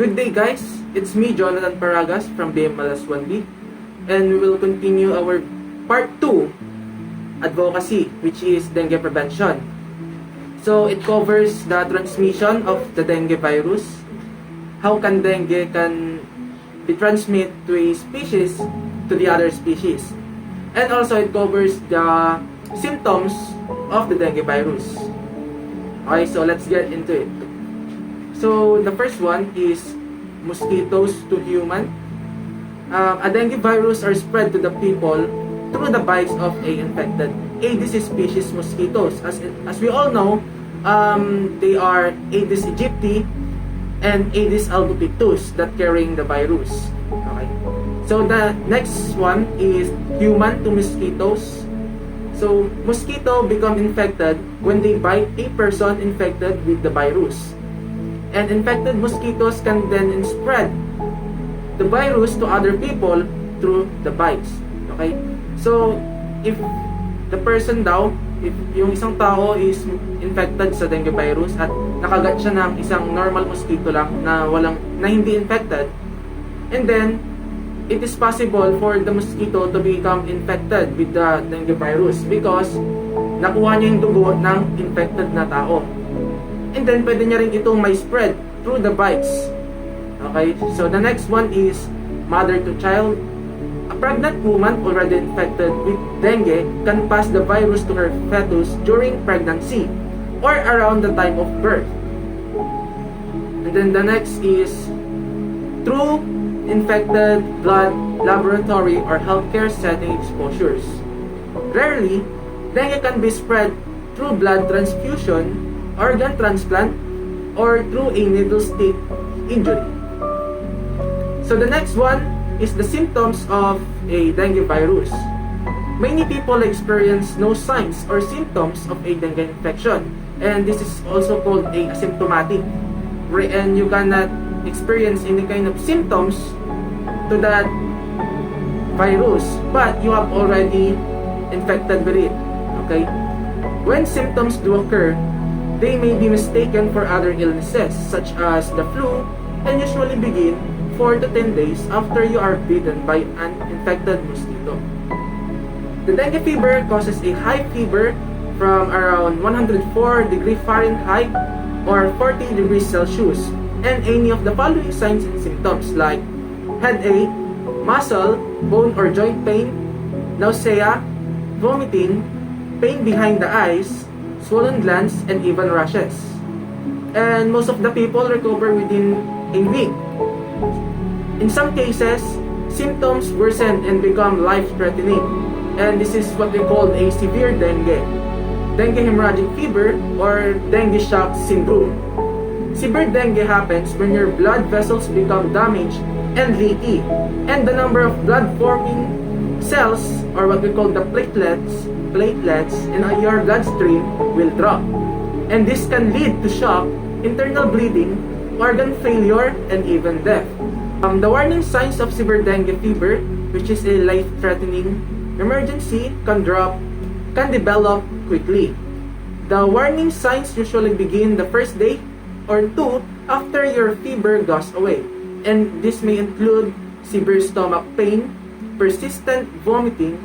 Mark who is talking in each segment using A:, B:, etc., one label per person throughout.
A: Good day guys, it's me Jonathan Paragas from BMLS 1B, and we will continue our part 2 advocacy, which is dengue prevention. So it covers the transmission of the dengue virus, how can dengue can be transmitted to a species to the other species, and also it covers the symptoms of the dengue virus. Okay, so let's get into it. So the first one is mosquitoes to human. A dengue virus are spread to the people through the bites of a infected Aedes species mosquitoes. As we all know, they are Aedes aegypti and Aedes albopictus that carrying the virus. Okay. So the next one is human to mosquitoes. So mosquito become infected when they bite a person infected with the virus. And infected mosquitoes can then spread the virus to other people through the bites. Okay? So, if the person daw, if yung isang tao is infected sa dengue virus at nakagat siya ng isang normal mosquito lang na hindi infected, and then it is possible for the mosquito to become infected with the dengue virus because nakuha niya yung dugo ng infected na tao. And then, pwede niya rin itong may spread through the bites. Okay? So, the next one is mother to child. A pregnant woman already infected with dengue can pass the virus to her fetus during pregnancy or around the time of birth. And then, the next is through infected blood laboratory or healthcare setting exposures. Rarely, dengue can be spread through blood transfusion, organ transplant, or through a needle stick injury. So the next one is the symptoms of a dengue virus. Many people experience no signs or symptoms of a dengue infection, and this is also called a asymptomatic, and you cannot experience any kind of symptoms to that virus, but you have already infected with it. Okay? When symptoms do occur, they may be mistaken for other illnesses such as the flu and usually begin 4 to 10 days after you are bitten by an infected mosquito. The dengue fever causes a high fever from around 104 degrees Fahrenheit or 40 degrees Celsius, and any of the following signs and symptoms like headache, muscle, bone or joint pain, nausea, vomiting, pain behind the eyes, swollen glands, and even rashes. And most of the people recover within a week. In some cases, symptoms worsen and become life-threatening, and this is what we call a severe dengue hemorrhagic fever, or dengue shock syndrome. Severe dengue happens when your blood vessels become damaged and leaky, and the number of blood-forming cells, or what we call the platelets in your bloodstream will drop. And this can lead to shock, internal bleeding, organ failure, and even death. The warning signs of severe dengue fever, which is a life-threatening emergency, can develop quickly. The warning signs usually begin the first day or two after your fever goes away, and this may include severe stomach pain, persistent vomiting,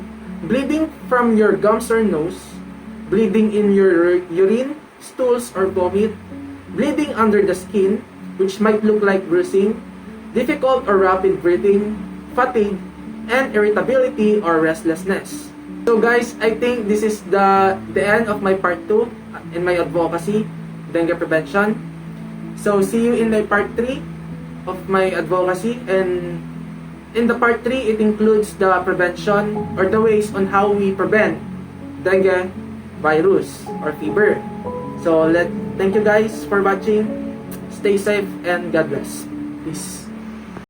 A: bleeding from your gums or nose, bleeding in your urine, stools, or vomit, bleeding under the skin, which might look like bruising, difficult or rapid breathing, fatigue, and irritability or restlessness. So guys, I think this is the end of my part 2 in my advocacy, dengue prevention. So see you in my part 3 of my advocacy, and in the part 3, it includes the prevention or the ways on how we prevent dengue virus or fever. So thank you guys for watching. Stay safe and God bless. Peace.